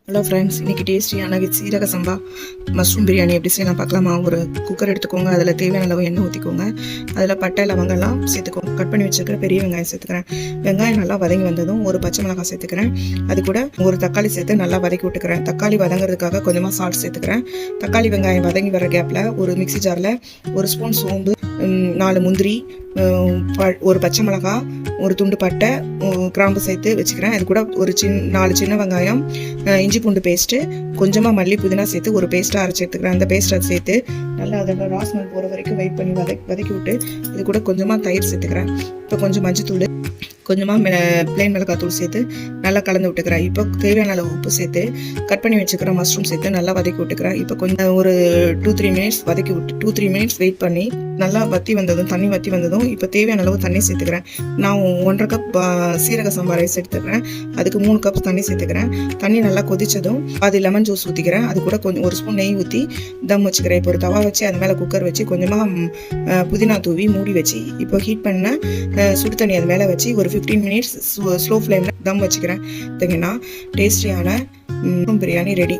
Hello friends, இன்றைக்கி டேஸ்டியான சீரக சம்பா மஷ்ரூம் பிரியாணி எப்படி செய்யலாம் பார்க்கலாமா? ஒரு குக்கர் எடுத்துக்கோங்க, அதில் தேவையான அளவு எண்ணெய் ஊற்றிக்கோங்க. அதில் பட்டை லவங்கெல்லாம் சேர்த்துக்கோங்க. கட் பண்ணி வச்சுருக்கிற பெரிய வெங்காயம் சேர்த்துக்கிறேன். வெங்காயம் நல்லா வதங்கி வந்ததும் ஒரு பச்சை மிளகாய் சேர்த்துக்கிறேன். அது கூட ஒரு தக்காளி சேர்த்து நல்லா வதக்கி விட்டுக்கிறேன். தக்காளி வதங்கிறதுக்காக கொஞ்சமாக சால்ட் சேர்த்துக்கிறேன். தக்காளி வெங்காயம் வதங்கி வர கேப்பில் ஒரு மிக்ஸி ஜாரில் ஒரு ஸ்பூன் சோம்பு, 4 முந்திரி, ஒரு பச்சை மிளகா, ஒரு துண்டு பட்டை, கிராம்பு சேர்த்து வச்சுக்கிறேன். அது கூட ஒரு 4 சின்ன வெங்காயம், இஞ்சி பூண்டு பேஸ்ட்டு, கொஞ்சமாக மல்லி புதினா சேர்த்து ஒரு பேஸ்ட்டாக அரைச்சி எடுத்துக்கிறேன். அந்த பேஸ்ட்டை சேர்த்து நல்லா அதோட ராஸ்மெல் போகிற வரைக்கும் வெயிட் பண்ணி வதக்கி விட்டு இது கூட கொஞ்சமாக தயிர் சேர்த்துக்கிறேன். இப்போ கொஞ்சம் மஞ்சத்தூள், கொஞ்சமாக பிளெயின் மிளகாத்தூள் சேர்த்து நல்லா கலந்து விட்டுக்கிறேன். இப்போ தேவையான அளவு உப்பு சேர்த்து கட் பண்ணி வச்சுக்கிற மஷ்ரூம் சேர்த்து நல்லா வதக்கி விட்டுக்கிறேன். இப்போ கொஞ்சம் ஒரு 2-3 மினிட்ஸ் வதக்கி விட்டு 2-3 மினிட்ஸ் வெயிட் பண்ணி நல்லா தண்ணி வற்றி வந்ததும் இப்போ தேவையான அளவு தண்ணி சேர்த்துக்கிறேன். நான் 1.5 கப் சீரக சம்பா ரைஸ் எடுத்துக்கிறேன். அதுக்கு 3 கப் தண்ணி சேர்த்துக்கிறேன். தண்ணி நல்லா கொதிச்சதும் அது லெமன் ஜூஸ் ஊற்றிக்கிறேன். அது கூட கொஞ்சம் 1 ஸ்பூன் நெய் ஊற்றி தம் வச்சுக்கிறேன். இப்போ ஒரு தவா வச்சு அது மேலே குக்கர் வச்சு கொஞ்சமாக புதினா தூவி மூடி வச்சு இப்போ ஹீட் பண்ண சுடு தண்ணி அது மேலே வச்சு ஒரு 15 மினிட்ஸ் ஸ்லோ ஃப்ளேமில் தம் வச்சுக்கிறேன். பார்த்தீங்கன்னா டேஸ்டியான பிரியாணி ரெடி.